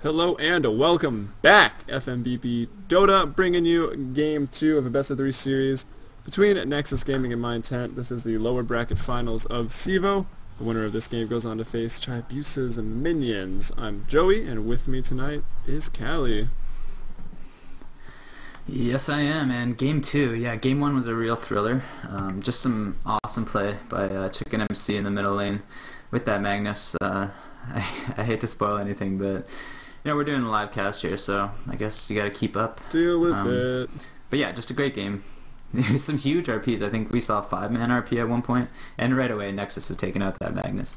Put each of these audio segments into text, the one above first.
Hello and welcome back, fmbpdota, bringing you Game 2 of a Best of 3 series between Nexus Gaming and My Intent. This is the lower bracket finals of CEVO. The winner of this game goes on to face Chibiusa's Minions. I'm Joey, and with me tonight is Callie. Yes, I am, and Game 2, yeah, Game 1 was a real thriller. Just some awesome play by Chicken MC in the middle lane with that Magnus. I hate to spoil anything, but you know, we're doing a live cast here, so I guess you gotta keep up. Deal with it. But yeah, just a great game. There's some huge RPs. I think we saw 5-man RP at one point, and right away Nexus has taken out that Magnus.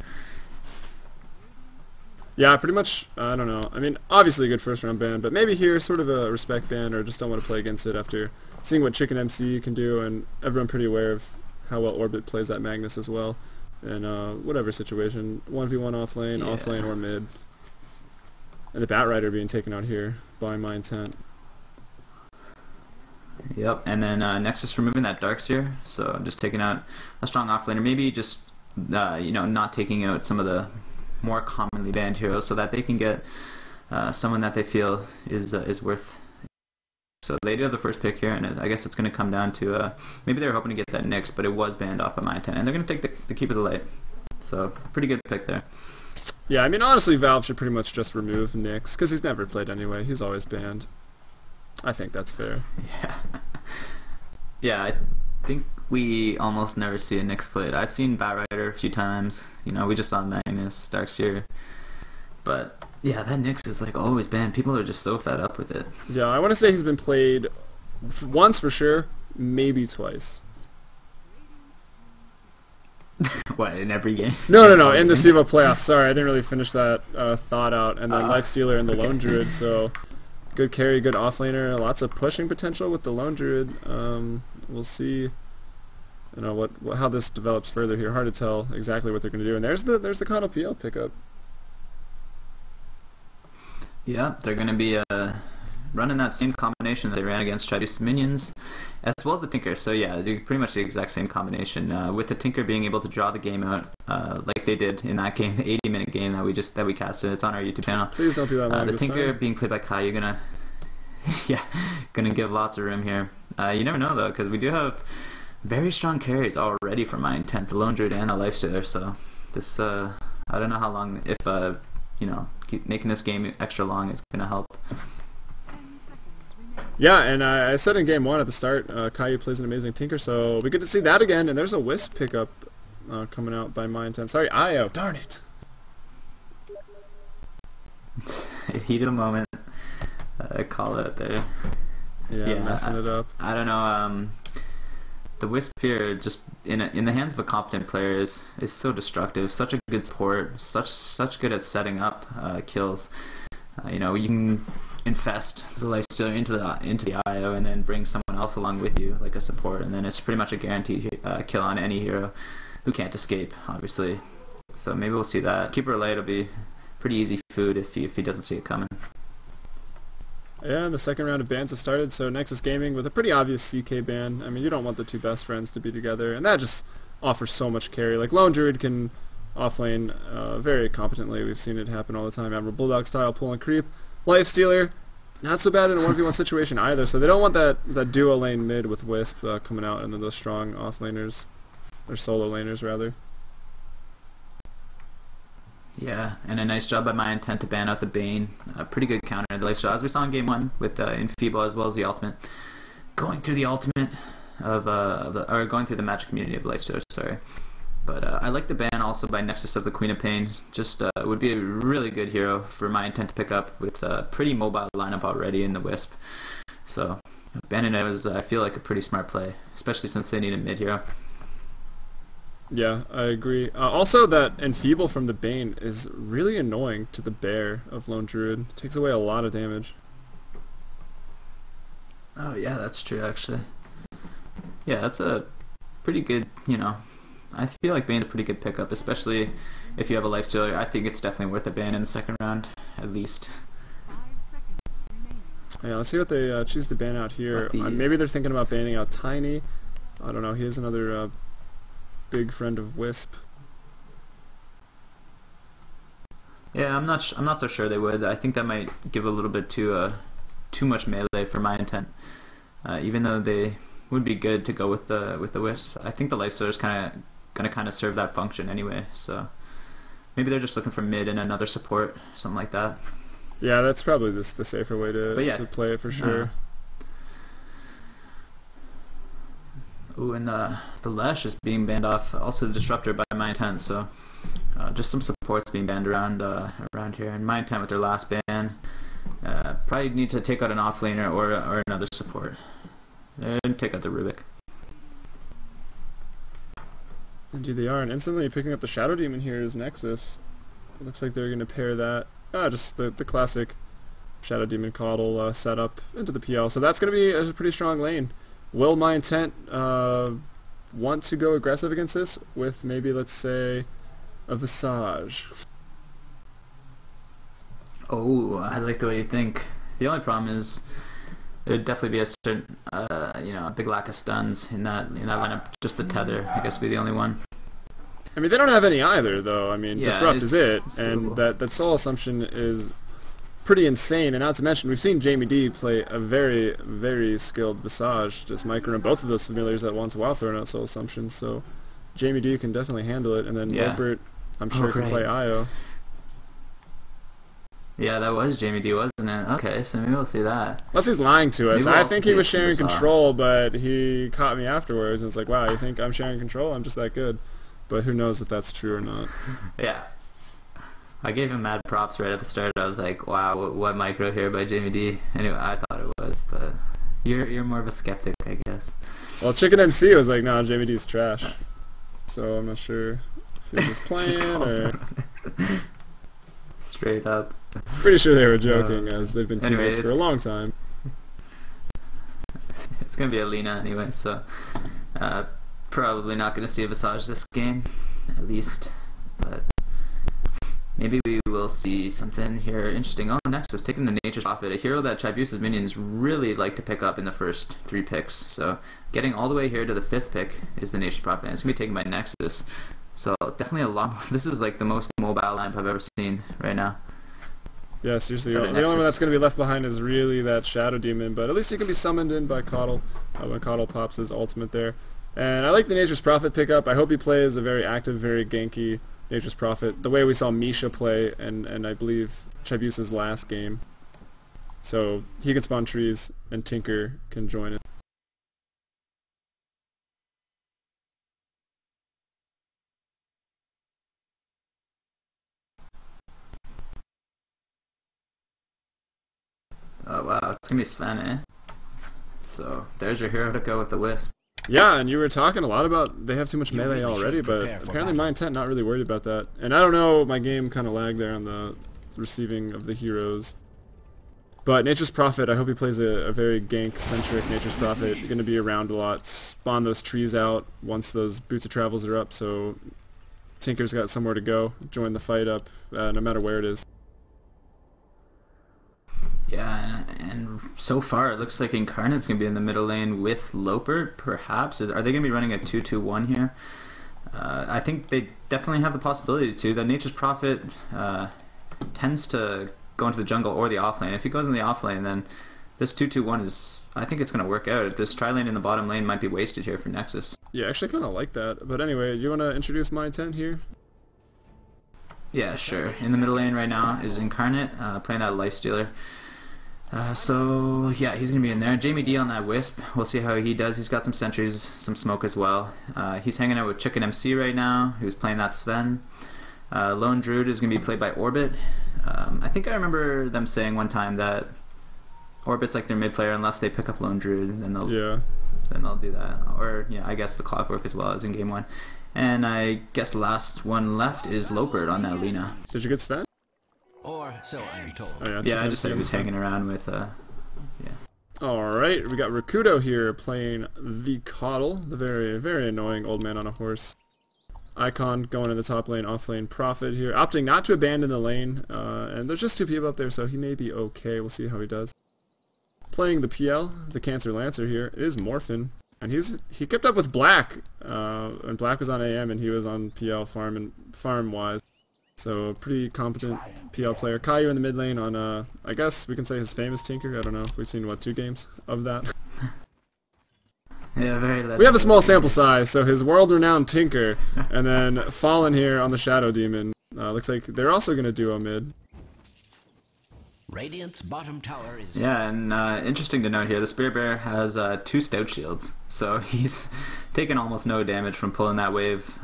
Yeah, pretty much, I don't know. I mean, obviously a good first round ban, but maybe here sort of a respect ban, or just don't want to play against it after seeing what Chicken MC can do, and everyone pretty aware of how well Orbit plays that Magnus as well. And whatever situation, 1v1 off lane, yeah. off lane, or mid. And the Batrider being taken out here by My Intent. Yep, and then Nexus removing that Darkseer, so just taking out a strong offlaner, maybe just you know, not taking out some of the more commonly banned heroes, so that they can get someone that they feel is worth. So they do have the first pick here, and I guess it's going to come down to maybe they were hoping to get that Nyx, but it was banned off by My Intent, and they're going to take the Keep of the Light. So pretty good pick there. Yeah, I mean, honestly, Valve should pretty much just remove Nyx, because he's never played anyway. He's always banned. I think that's fair. Yeah. Yeah, I think we almost never see a Nyx played. I've seen Batrider a few times. You know, we just saw Magnus, Darkseer. But yeah, that Nyx is like always banned. People are just so fed up with it. Yeah, I want to say he's been played once for sure, maybe twice. What, in every game? No, in the CEVO playoffs. Sorry, I didn't really finish that thought out. And then Lifestealer and the Lone Druid, so good carry, good offlaner, lots of pushing potential with the Lone Druid. We'll see, you know, how this develops further here. Hard to tell exactly what they're going to do. And there's the Coddle PL pickup. Yeah, they're going to be running that same combination that they ran against Chibiusa's Minions, as well as the Tinker. So yeah, they're pretty much the exact same combination, with the Tinker being able to draw the game out like they did in that game, the 80-minute game that we casted. It's on our YouTube channel. Please don't be that long. The Tinker being played by Kai, you're gonna gonna give lots of room here. You never know though, because we do have very strong carries already from My Intent, the Lone Druid and the Lifestealer. So this I don't know how long, if you know, keep making this game extra long is gonna help. Yeah, and I said in Game 1 at the start, Caillou plays an amazing Tinker, so we get to see that again, and there's a Wisp pickup coming out by My Intent. Sorry, IO, darn it! Heat of the moment. Call it there. Yeah, messing it up. I don't know, the Wisp here, just in the hands of a competent player, is so destructive. Such a good support, such good at setting up kills. You know, you can infest the Lifestealer into the IO and then bring someone else along with you, like a support, and then it's pretty much a guaranteed kill on any hero who can't escape, obviously. So maybe we'll see that. Keeper of Light will be pretty easy food if he doesn't see it coming. Yeah, the second round of bans has started, so Nexus Gaming with a pretty obvious CK ban. I mean, you don't want the two best friends to be together, and that just offers so much carry. Like, Lone Druid can offlane very competently. We've seen it happen all the time. Admiral Bulldog style, pull and creep. Lifestealer, not so bad in a 1v1 situation either, so they don't want that duo lane mid with Wisp coming out, and then those strong offlaners, or solo laners rather. Yeah, and a nice job by My Intent to ban out the Bane. A pretty good counter. The Lifestealer, as we saw in Game 1 with fmbpdota as well as the ultimate. Going through the ultimate or going through the magic community of Lifestealer, sorry. But I like the ban also by Nexus of the Queen of Pain. Just would be a really good hero for My Intent to pick up with a pretty mobile lineup already in the Wisp. So banning it was, I feel like, a pretty smart play, especially since they need a mid hero. Yeah, I agree. Also, that Enfeeble from the Bane is really annoying to the Bear of Lone Druid. It takes away a lot of damage. Oh yeah, that's true actually. Yeah, that's a pretty good, you know, I feel like Bane's a pretty good pickup, especially if you have a Lifestealer. I think it's definitely worth a ban in the second round, at least. Yeah, let's see what they choose to ban out here. Maybe they're thinking about banning out Tiny. I don't know, he is another big friend of Wisp. Yeah, I'm not so sure they would. I think that might give a little bit too much melee for my intent. Even though they would be good to go with the wisp, I think the lifestealer is gonna serve that function anyway. So maybe they're just looking for mid and another support, something like that. Yeah, that's probably the safer way to play it for sure. Ooh, and the Lesh is being banned off, also the Disruptor by my intent, so just some supports being banned around here. And my intent with their last ban, probably need to take out an offlaner or another support. And take out the Rubik. Indeed they are, and instantly picking up the Shadow Demon here is Nexus. It looks like they're going to pair that. Just the classic Shadow Demon Coddle setup into the PL. So that's going to be a pretty strong lane. Will my intent want to go aggressive against this with maybe, let's say, a Visage? Oh, I like the way you think. The only problem is there'd definitely be a certain, a big lack of stuns in that lineup. Just the tether, I guess, would be the only one. I mean, they don't have any either, though. I mean, yeah, Disrupt is it, and doable. that Soul Assumption is pretty insane. And not to mention, we've seen Jamie D play a very, very skilled Visage, just microing both of those familiars at once while throwing out Soul Assumption. So Jamie D can definitely handle it, and then Lopert, I'm sure, can play IO. Yeah, that was Jamie D, wasn't it? Okay, so maybe we'll see that. Unless he's lying to us. I think he was sharing control, but he caught me afterwards, and it's like, wow, you think I'm sharing control? I'm just that good. But who knows if that's true or not. Yeah. I gave him mad props right at the start. I was like, wow, what micro here by Jamie D. Anyway, I thought it was, but you're more of a skeptic, I guess. Well, Chicken MC was like, no, Jamie D's trash. So I'm not sure if he was just playing or... Straight up. Pretty sure they were joking, as they've been teammates for a long time. It's going to be a Lina anyway, so probably not going to see a Visage this game, at least. But maybe we will see something here interesting. Oh, Nexus taking the Nature's Prophet, a hero that Chibiusa's minions really like to pick up in the first 3 picks. So getting all the way here to the 5th pick is the Nature's Prophet, and it's going to be taken by Nexus. So definitely a lot. This is like the most mobile lineup I've ever seen right now. Yeah, seriously, the only one that's going to be left behind is really that Shadow Demon, but at least he can be summoned in by Coddle when Coddle pops his ultimate there. And I like the Nature's Prophet pickup. I hope he plays a very active, very ganky Nature's Prophet, the way we saw Misha play, and I believe Chibiusa's last game. So he can spawn trees, and Tinker can join it. Oh wow, it's gonna be Sven, eh? So there's your hero to go with the Wisp. Yeah, and you were talking a lot about they have too much melee already, but apparently my intent not really worried about that. And I don't know, my game kind of lagged there on the receiving of the heroes. But Nature's Prophet, I hope he plays a very gank-centric Nature's Prophet. Going to be around a lot, spawn those trees out once those Boots of Travels are up, so Tinker's got somewhere to go, join the fight up, no matter where it is. Yeah, and so far it looks like Incarnate's going to be in the middle lane with Lopert, perhaps. Are they going to be running a 2-2-1 here? I think they definitely have the possibility to. The Nature's Prophet tends to go into the jungle or the offlane. If he goes in the offlane, then this 2-2-1 is... I think it's going to work out. This tri-lane in the bottom lane might be wasted here for Nexus. Yeah, actually kind of like that. But anyway, do you want to introduce my intent here? Yeah, sure. In the middle lane right now is Incarnate, playing that Lifestealer. So yeah, he's gonna be in there. Jamie D on that Wisp. We'll see how he does. He's got some sentries, some smoke as well. He's hanging out with Chicken MC right now, who's playing that Sven. Lone Druid is gonna be played by Orbit. I think I remember them saying one time that Orbit's like their mid player unless they pick up Lone Druid, then they'll do that. Or yeah, I guess the Clockwork as well as in game 1. And I guess the last one left is Lopert on that Lina. Did you get Sven? Or so I'm told. Oh, yeah, I just said he was hanging around with, Alright, we got Rakudo here playing the Coddle, the very, very annoying old man on a horse. Icon going in the top lane, off lane Prophet here, opting not to abandon the lane, and there's just 2 people up there, so he may be okay. We'll see how he does. Playing the PL, the Cancer Lancer here, is Morphin, and he kept up with Black, and Black was on AM and he was on PL farm-wise. So a pretty competent PL player. Caillou in the mid lane on, I guess we can say his famous Tinker. I don't know. We've seen, what, 2 games of that? Yeah, very We have a small sample size, so his world-renowned Tinker, and then Fallen here on the Shadow Demon. Looks like they're also going to duo mid. Radiant's bottom tower is... Yeah, and interesting to note here, the Spirit Bear has 2 Stout Shields, so he's taken almost no damage from pulling that wave,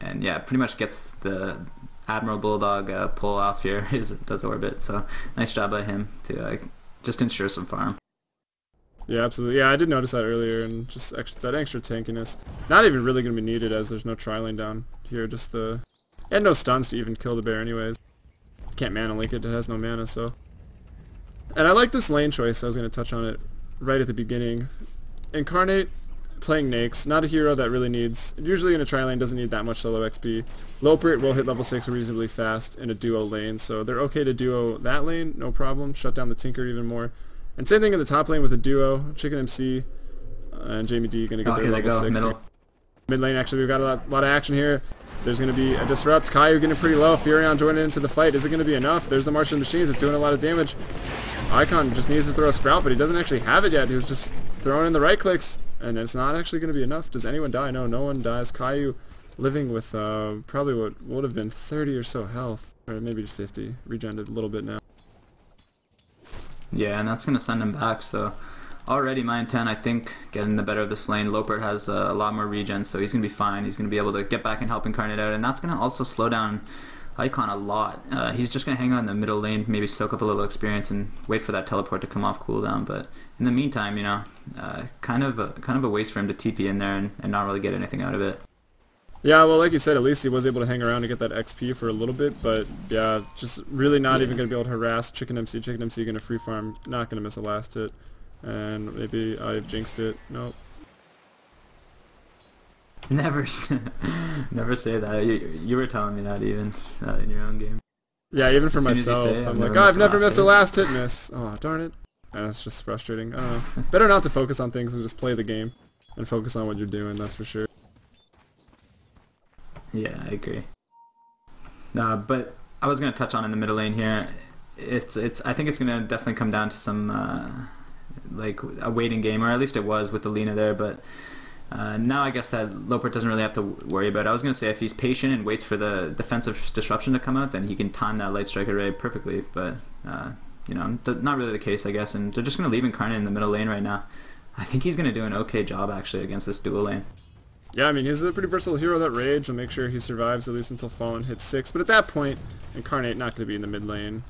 and yeah, pretty much gets the Admiral Bulldog pull off here, does Orbit, so nice job by him to just ensure some farm. Yeah, absolutely. Yeah, I did notice that earlier, and just that extra tankiness. Not even really going to be needed as there's no tri-lane down here, just the... It had no stuns to even kill the bear anyways. Can't mana link it, it has no mana, so... And I like this lane choice, I was going to touch on it right at the beginning. Incarnate, playing Nakes, not a hero that really needs... Usually in a tri-lane doesn't need that much solo XP. Lopert will hit level 6 reasonably fast in a duo lane, so they're okay to duo that lane, no problem. Shut down the Tinker even more. And same thing in the top lane with a duo, Chicken MC and Jamie D going to get their level 6. Mid lane, actually, we've got a lot of action here. There's going to be a disrupt. Caillou getting pretty low. Furion joining into the fight. Is it going to be enough? There's the Martian Machines. It's doing a lot of damage. Icon just needs to throw a Sprout, but he doesn't actually have it yet. He was just throwing in the right clicks, and it's not actually going to be enough. Does anyone die? No, no one dies. Caillou living with probably what would have been 30 or so health, or maybe 50. Regened a little bit now. Yeah, and that's going to send him back, so already my intent, I think, getting the better of this lane. Lopert has a lot more regen, so he's going to be fine. He's going to be able to get back and help Incarnate out, and that's going to also slow down Icon a lot. He's just going to hang out in the middle lane, maybe soak up a little experience and wait for that teleport to come off cooldown, but in the meantime, you know, kind of a waste for him to TP in there and not really get anything out of it. Yeah, well, like you said, at least he was able to hang around and get that XP for a little bit, but yeah, just really not even going to be able to harass Chicken MC. Chicken MC going to free farm, not going to miss a last hit, and maybe I've jinxed it. Nope. Never say that. You were telling me that even in your own game. Yeah, even for myself, I'm like, oh, I've never missed a last hit miss. Oh, darn it. And it's just frustrating. I don't know. Better not to focus on things and just play the game and focus on what you're doing, that's for sure. Yeah, I agree. But I was going to touch on in the middle lane here. I think it's going to definitely come down to some like a waiting game, or at least it was with the Lina there. But now I guess that Lopert doesn't really have to worry about it. I was going to say if he's patient and waits for the defensive disruption to come out, then he can time that light strike array perfectly. But you know, not really the case, I guess. And they're just going to leave Incarnate in the middle lane right now. I think he's going to do an okay job actually against this dual lane. Yeah, I mean, he's a pretty versatile hero. That Rage will make sure he survives at least until Fallen hits 6. But at that point, Incarnate not going to be in the mid lane.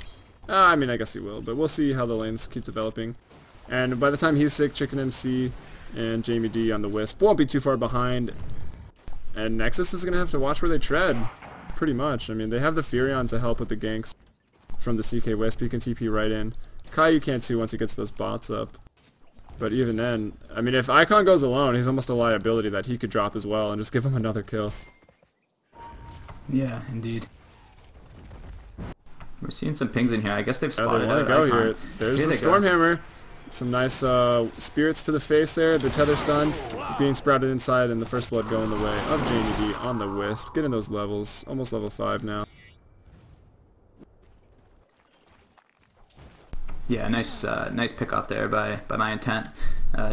I mean, I guess he will, but we'll see how the lanes keep developing. And by the time he's sick, Chicken MC and Jamie D on the Wisp won't be too far behind. And Nexus is going to have to watch where they tread, pretty much. I mean, they have the Furion to help with the ganks from the CK Wisp. He can TP right in. Caillou can't too once he gets those bots up. But even then, I mean, if Icon goes alone, he's almost a liability that he could drop as well and just give him another kill. Yeah, indeed. We're seeing some pings in here. I guess they've spotted out Icon. Here. There's the Stormhammer. Some nice spirits to the face there. The tether stun being sprouted inside, and the first blood going the way of Jamie D on the Wisp. Getting those levels. Almost level 5 now. Yeah, nice pick off there by my intent.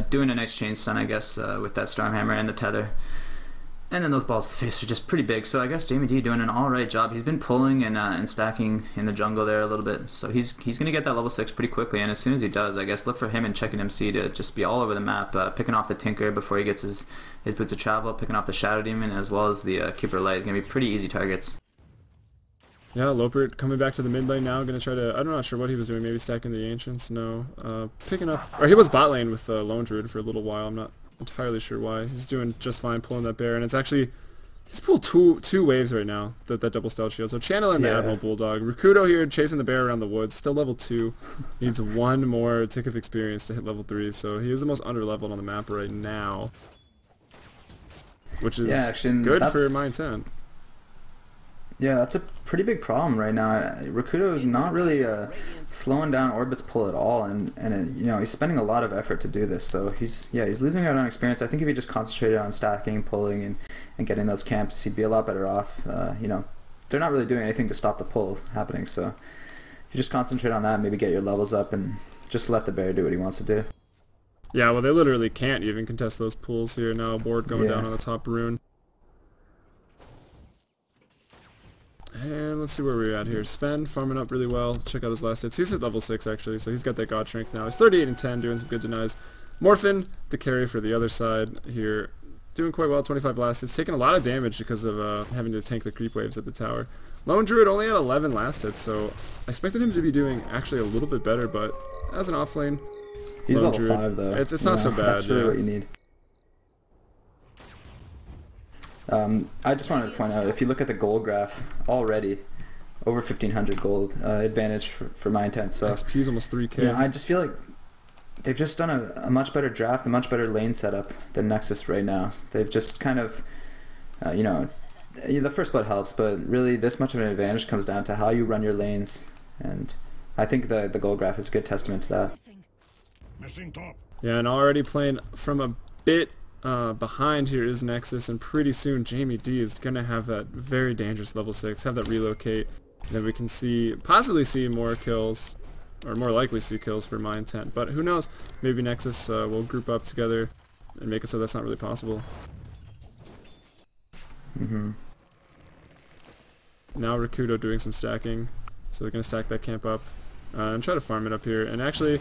Doing a nice chain stun, I guess, with that Stormhammer and the tether. And then those balls to the face are just pretty big. So I guess Jamie D doing an alright job. He's been pulling and stacking in the jungle there a little bit. So he's going to get that level 6 pretty quickly. And as soon as he does, I guess look for him and Chicken MC to just be all over the map, picking off the Tinker before he gets his Boots of Travel, picking off the Shadow Demon, as well as the Keeper Light. It's going to be pretty easy targets. Yeah, Lopert coming back to the mid lane now. Going to try to, I'm not sure what he was doing, maybe stacking the Ancients. No. Picking up, or he was bot lane with Lone Druid for a little while. I'm not entirely sure why. He's doing just fine pulling that bear, and it's actually, he's pulled two waves right now, that double stealth shield. So Channel and the Admiral Bulldog. Rakudo here chasing the bear around the woods, still level 2. Needs one more tick of experience to hit level 3, so he is the most under-leveled on the map right now. Which is good for my intent. Yeah, that's a pretty big problem right now. Rakudo is not really slowing down Orbit's pull at all, and you know, he's spending a lot of effort to do this. So he's losing out on experience. I think if he just concentrated on stacking, pulling, and getting those camps, he'd be a lot better off. You know, they're not really doing anything to stop the pull happening. So if you just concentrate on that, maybe get your levels up, and just let the bear do what he wants to do. Yeah, well, they literally can't even contest those pulls here. Now a board going down on the top rune. And let's see where we're at here. Sven farming up really well. Check out his last hits. He's at level 6 actually, so he's got that god strength now. He's 38 and 10, doing some good denies. Morphin, the carry for the other side here, doing quite well. 25 last hits, taking a lot of damage because of having to tank the creep waves at the tower. Lone Druid only had 11 last hits, so I expected him to be doing actually a little bit better, but as an offlane, he's Lone level Druid, 5 though. It's not so bad. That's really what you need. I just wanted to point out, if you look at the gold graph, already over 1,500 gold advantage for my intent. So XP's almost 3k. You know, I just feel like they've just done a much better draft, a much better lane setup than Nexus right now. They've just kind of, you know, the first blood helps, but really this much of an advantage comes down to how you run your lanes, and I think the gold graph is a good testament to that. Yeah, and already playing from a bit behind here is Nexus, and pretty soon Jamie D is going to have that very dangerous level 6, have that relocate, and then we can possibly see more kills, or more likely see kills for my intent, but who knows, maybe Nexus will group up together and make it so that's not really possible. Now Rakudo doing some stacking, so they're going to stack that camp up and try to farm it up here, and actually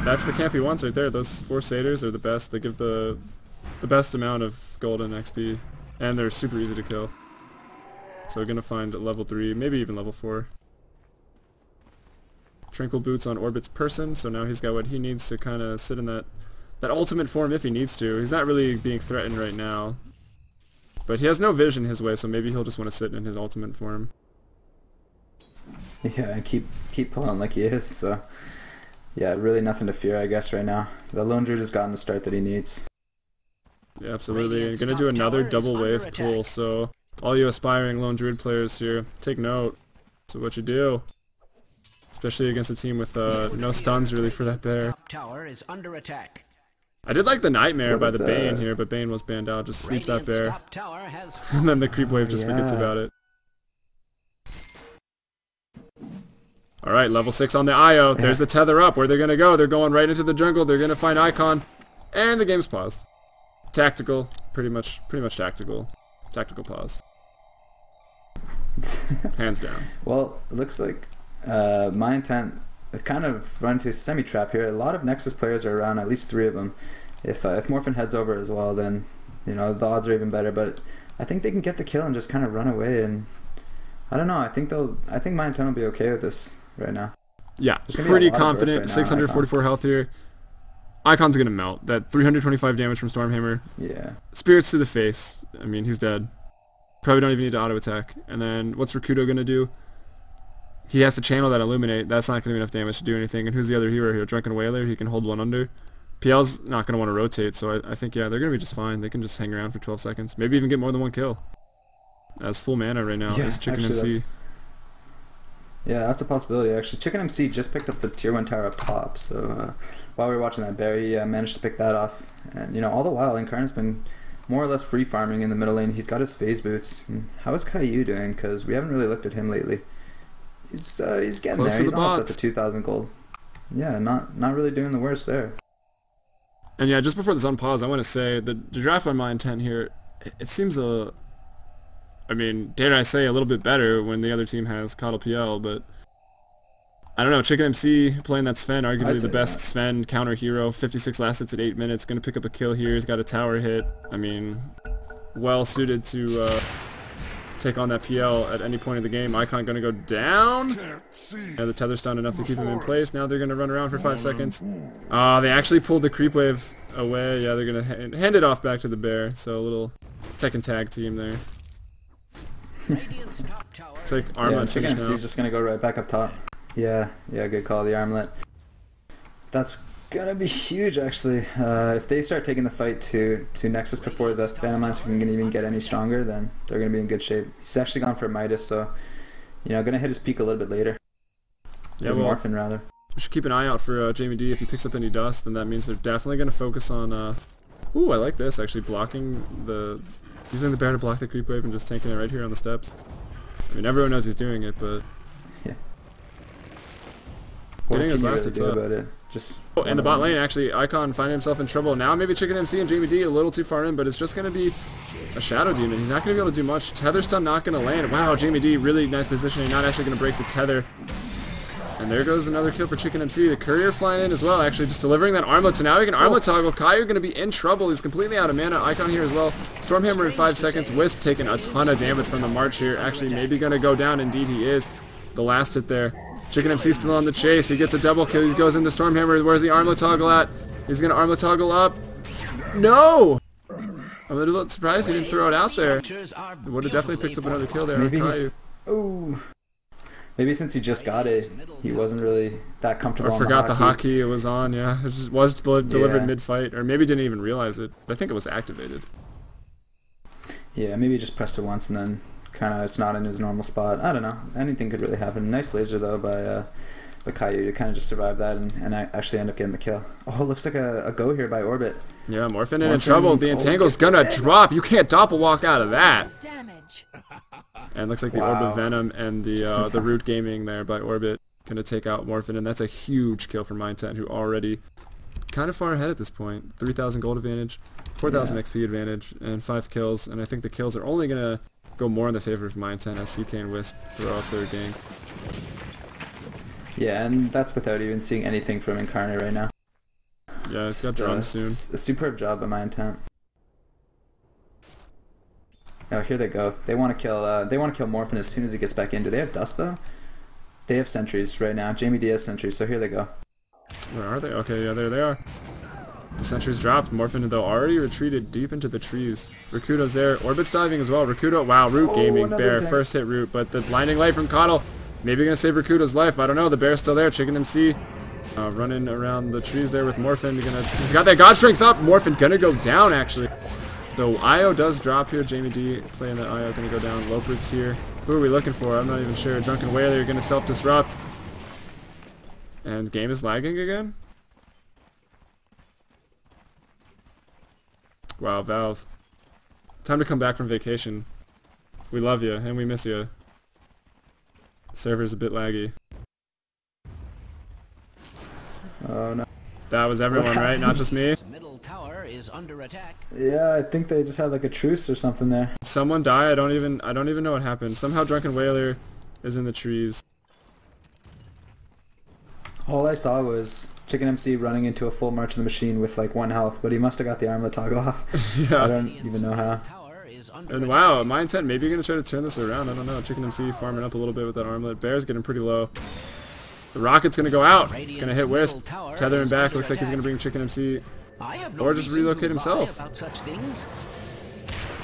that's the camp he wants right there. Those 4 satyrs are the best. They give the best amount of gold and XP, and they're super easy to kill. So we're gonna find level 3, maybe even level 4. Tranquil Boots on Orbit's person, so now he's got what he needs to kind of sit in that ultimate form if he needs to. He's not really being threatened right now, but he has no vision his way, so maybe he'll just want to sit in his ultimate form. Yeah, and keep pulling like he is, so yeah, really nothing to fear I guess right now. The Lone Druid has gotten the start that he needs. Yeah, absolutely. And gonna do another double wave pull, so all you aspiring Lone Druid players here, take note. So what you do, especially against a team with no stuns really for that bear. Tower is under attack. I did like the Nightmare by the Bane here, but Bane was banned out. Just sleep that bear. And then the creep wave just forgets about it. Alright, level 6 on the IO. There's the tether up. Where they're gonna go? They're going right into the jungle. They're gonna find Icon. And the game's paused. Tactical, pretty much tactical pause. Hands down. Well, it looks like my intent kind of run into a semi-trap here. A lot of Nexus players are around, at least 3 of them. If Morphin heads over as well, then you know the odds are even better. But I think they can get the kill and just kind of run away. And I don't know. I think my intent will be okay with this right now. Yeah, pretty confident. 644 health here. Icon's gonna melt. That 325 damage from Stormhammer. Yeah. Spirits to the face. I mean, he's dead. Probably don't even need to auto attack. And then what's Rakudo gonna do? He has to channel that Illuminate. That's not gonna be enough damage to do anything. And who's the other hero here? Drunken Whaler. He can hold one under. PL's not gonna want to rotate, so I think yeah, they're gonna be just fine. They can just hang around for 12 seconds. Maybe even get more than 1 kill. As full mana right now. Is Chicken MC. Yeah, that's a possibility actually. Chicken MC just picked up the tier 1 tower up top, so while we were watching that, Barry managed to pick that off. And you know, all the while Incarnate's been more or less free farming in the middle lane. He's got his phase boots. And how is Caillou doing? Because we haven't really looked at him lately. He's getting close there. He's the almost at the 2,000 gold. Yeah, not really doing the worst there. And yeah, just before this unpause, I want to say the draft by my intent here, it seems I mean, dare I say, a little bit better when the other team has Coddle PL, but I don't know. Chicken MC playing that Sven, arguably the best Sven counter hero. 56 last hits at 8 minutes. Going to pick up a kill here. He's got a tower hit. I mean, well suited to take on that PL at any point in the game. Icon going to go down. Yeah, the tether's down enough to keep him in place. Now they're going to run around for 5 seconds. They actually pulled the creep wave away. Yeah, they're going to hand it off back to the bear. So a little Tekken tag team there. It's like armlet Chicken MC is just going to go right back up top. Yeah, good call, the armlet. That's going to be huge, actually. If they start taking the fight to Nexus before the Phantom Lance can even get any stronger, then they're going to be in good shape. He's actually gone for Midas, so, you know, going to hit his peak a little bit later. Yeah, his Morphin, rather. We should keep an eye out for Jamie D. If he picks up any dust, then that means they're definitely going to focus on... Ooh, I like this, actually, using the bear to block the creep wave and just tanking it right here on the steps. I mean, everyone knows he's doing it, but Yeah. getting his last really hits do up. about it? Just Oh, in the bot lane, actually, Icon finding himself in trouble. Now maybe Chicken MC and Jamie D a little too far in, but it's just going to be a Shadow Demon. He's not going to be able to do much. Tether stun not going to land. Wow, Jamie D, really nice positioning. Not actually going to break the tether. And there goes another kill for Chicken MC. The Courier flying in as well, actually, just delivering that armlet. So now he can armlet toggle. Caillou going to be in trouble. He's completely out of mana. Icon here as well. Stormhammer in 5 seconds. Wisp taking a ton of damage from the March here. Actually, maybe going to go down. Indeed, he is. The last hit there. Chicken MC still on the chase. He gets a double kill. He goes into Stormhammer. Where's the armlet toggle at? He's going to armlet toggle up. No! I'm a little surprised he didn't throw it out there. Would have definitely picked up another kill there. Maybe Caillou. maybe since he just got it, he wasn't really that comfortable. Or forgot the hotkey it was on, yeah. It just was delivered mid-fight, or maybe didn't even realize it. I think it was activated. Yeah, maybe he just pressed it once and then kind of it's not in his normal spot. I don't know. Anything could really happen. Nice laser though by Caillou to kind of just survive that and actually end up getting the kill. Oh, looks like a go here by Orbit. Yeah, Morphin in trouble. The Entangle's gonna drop. You can't doppel walk out of that. And looks like the Orb of Venom and the Root Gaming there by Orbit gonna take out Morphin, and that's a huge kill for Mindtent, who already kind of far ahead at this point. 3,000 gold advantage, 4,000 XP advantage, and 5 kills. And I think the kills are only gonna go more in the favor of Mindtent as CK and Wisp throw out their gank. Yeah, and that's without even seeing anything from Incarnate right now. Yeah, it's got drums soon. A superb job by Mindtent. Oh, here they go. They want to kill. They want to kill Morphin as soon as he gets back in. Do they have dust though? They have sentries right now. Jamie D has sentries, so here they go. Where are they? Okay, yeah, there they are. The sentries dropped. Morphin, though, already retreated deep into the trees. Rakudo's there. Orbit's diving as well. Rakudo, wow, Root Gaming. Bear, first hit Root, but the blinding light from Coddle. Maybe gonna save Rakudo's life. I don't know. The Bear's still there. Chicken MC running around the trees there with Morphin. He's got that God Strength up. Morphin gonna go down, actually. So IO does drop here. Jamie D playing that IO gonna go down. Lopert's here. Who are we looking for? I'm not even sure. Drunken Whaler gonna self-destruct. And game is lagging again? Wow, Valve. Time to come back from vacation. We love you, and we miss you. Server's a bit laggy. Oh no. That was everyone, right? Not just me? Middle tower is under attack. Yeah, I think they just had like a truce or something there. Someone died. I don't even know what happened. Somehow Drunken Whaler is in the trees. All I saw was Chicken MC running into a full March of the Machine with like 1 health, but he must have got the armlet toggle off. Yeah. I don't even know how. And wow, Mindset maybe gonna try to turn this around. I don't know. Chicken MC farming up a little bit with that armlet. Bear's getting pretty low. The rocket's gonna go out. It's gonna hit Wisp. Tethering back. Looks like he's gonna bring Chicken MC. Or just relocate himself.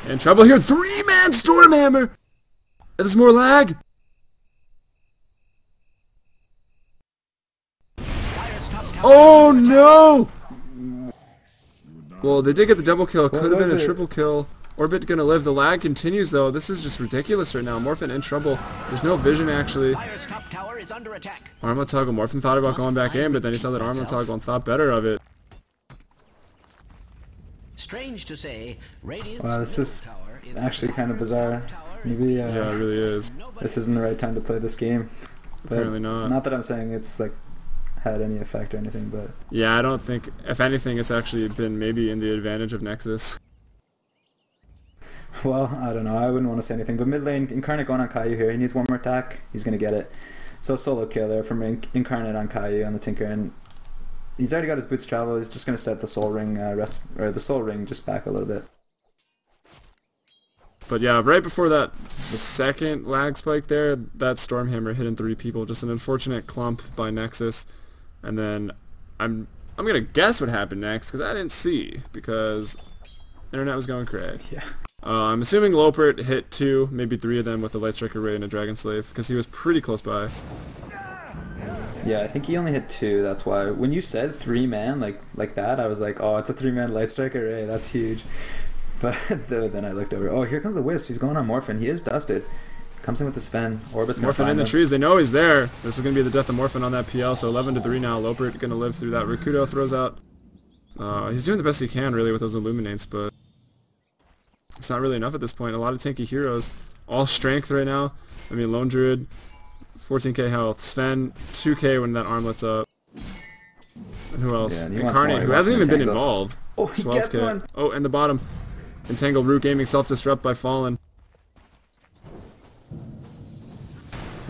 In trouble here. 3-man Stormhammer! Is this more lag? Oh no! Well, they did get the double kill. Could have been a triple kill. Orbit gonna live. The lag continues though. This is just ridiculous right now. Morphin in trouble. There's no vision actually. Armlet toggle. Morphin thought about going back in, but then he saw that armlet toggle and thought better of it. Strange to say, wow, this is actually kind of bizarre. Maybe yeah, it really is. This isn't the right time to play this game. But apparently not. Not that I'm saying it's like had any effect or anything, but yeah, I don't think. If anything, it's actually been maybe in the advantage of Nexus. Well, I don't know. I wouldn't want to say anything. But mid lane, Incarnate going on Caillou here. He needs one more attack. He's gonna get it. So solo kill there from Incarnate on Caillou on the Tinker, and he's already got his boots travel. He's just gonna set the Soul Ring the Soul Ring just back a little bit. But yeah, right before that second lag spike there, that Stormhammer hitting 3 people. Just an unfortunate clump by Nexus. And then I'm gonna guess what happened next because I didn't see because internet was going cray. Yeah. I'm assuming Lopert hit 2, maybe 3 of them with a Light Striker Ray and a Dragon Slave because he was pretty close by. Yeah, I think he only hit 2. That's why when you said 3-man like that, I was like, oh, it's a 3-man Light Striker Ray. That's huge. But then I looked over. Oh, here comes the Wisp. He's going on Morphin. He is dusted. Comes in with his Fen. Orbit's gonna Morphin in the trees. They know he's there. This is gonna be the death of Morphin on that PL. So 11-3 now. Lopert gonna live through that. Rakudo throws out. He's doing the best he can really with those Illuminates, but it's not really enough at this point. A lot of tanky heroes all strength right now. I mean, Lone Druid, 14k health. Sven, 2k when that armlet's up. And who else? Yeah, and he wants Incarnate, more. He who wants hasn't an even been entangle. involved. Oh, he gets 12k. one. Oh, and the bottom. Entangle, Root Gaming, self-destruct by Fallen.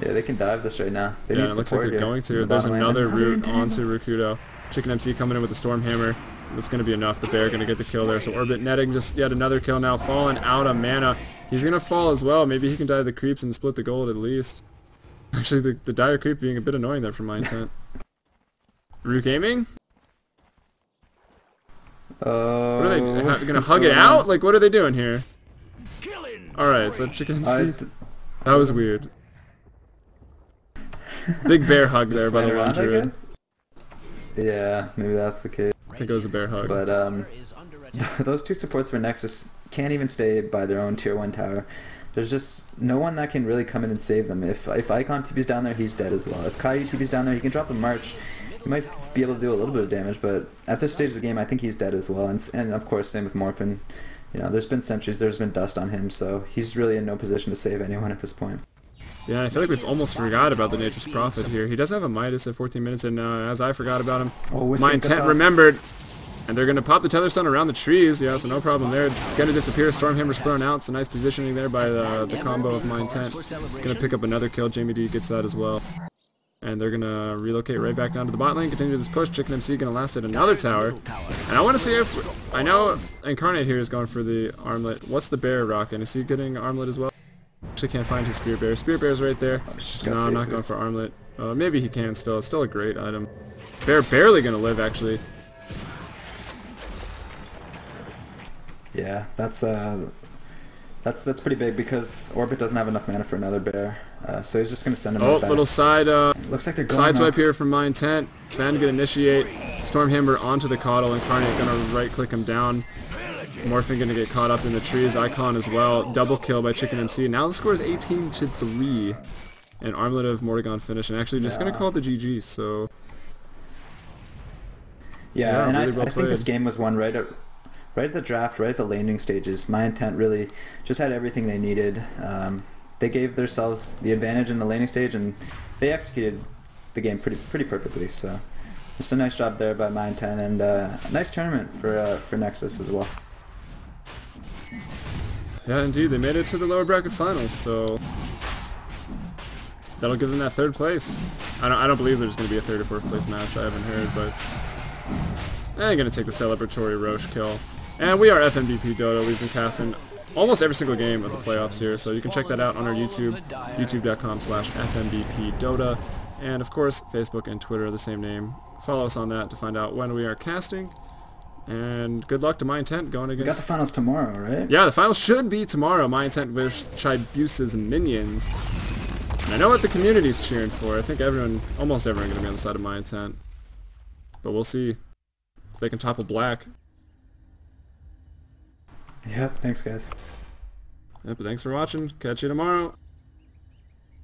Yeah, they can dive this right now. They Yeah, need it looks like support they're here going to. in the There's bottom lane. another Another route entangle. onto Rakudo. Chicken MC coming in with the Storm Hammer. That's going to be enough. The bear going to get the kill there. So Orbit netting just yet another kill now. Fallen out of mana. He's going to fall as well. Maybe he can die to the creeps and split the gold at least. Actually, the dire creep being a bit annoying there from my intent. Root Gaming? What are they going to hug it out? Like, what are they doing here? Alright, so Chicken MC. That was weird. Big bear hug there by the Lone Druid. Yeah, maybe that's the case. I think it was a bear hug. But those two supports for Nexus can't even stay by their own tier 1 tower. There's just no one that can really come in and save them. If Icon TP's down there, he's dead as well. If Caillou TP's down there, he can drop a March. He might be able to do a little bit of damage, but at this stage of the game, I think he's dead as well. And of course, same with Morphin. You know, there's been sentries, there's been dust on him, so he's really in no position to save anyone at this point. Yeah, I feel like we've almost forgot about the Nature's Prophet here. He does have a Midas at 14 minutes, and as I forgot about him, my intent remembered. And they're going to pop the Tether Stone around the trees, yeah, so no problem there. Going to disappear, Stormhammer's thrown out, so nice positioning there by the combo of my intent. Going to pick up another kill, Jamie D gets that as well. And they're going to relocate right back down to the bot lane, continue this push. Chicken MC going to last at another tower. And I want to see if, I know Incarnate here is going for the armlet. What's the bear rocking? Is he getting armlet as well? Actually can't find his Spear Bear. Spear Bear's right there. No, I'm not going for armlet. Maybe he can still. It's still a great item. Bear barely going to live, actually. Yeah, that's pretty big because Orbit doesn't have enough mana for another bear, so he's just gonna send him Oh, back. little side Looks like they're going sideswipe up. here from my intent. Sven gonna initiate. Stormhammer onto the Coddle. Incarnate gonna right click him down. Morphin gonna get caught up in the trees. Icon as well. Double kill by Chicken MC. Now the score is 18-3. And Armlet of Morrigan finish. And actually just gonna call it the GG. So Yeah, and really I think this game was won right at the draft, right at the landing stages. My intent really just had everything they needed. They gave themselves the advantage in the landing stage, and they executed the game pretty perfectly. So, just a nice job there by my intent, and a nice tournament for Nexus as well. yeah, indeed, they made it to the lower bracket finals. So that'll give them that third place. I don't believe there's gonna be a third or fourth place match. I haven't heard, but they're gonna take the celebratory Roche kill. And we are fmbpdota. We've been casting almost every single game of the playoffs here, so you can check that out on our YouTube, youtube.com/fmbpdota. And of course, Facebook and Twitter are the same name. Follow us on that to find out when we are casting. And good luck to my intent going We got against... the finals tomorrow, right? Yeah, the finals should be tomorrow. My intent versus Chibiusa's minions. And I know what the community's cheering for. I think almost everyone going to be on the side of my intent. But we'll see if they can topple black. Yep, thanks guys. Yep, but thanks for watching. Catch you tomorrow.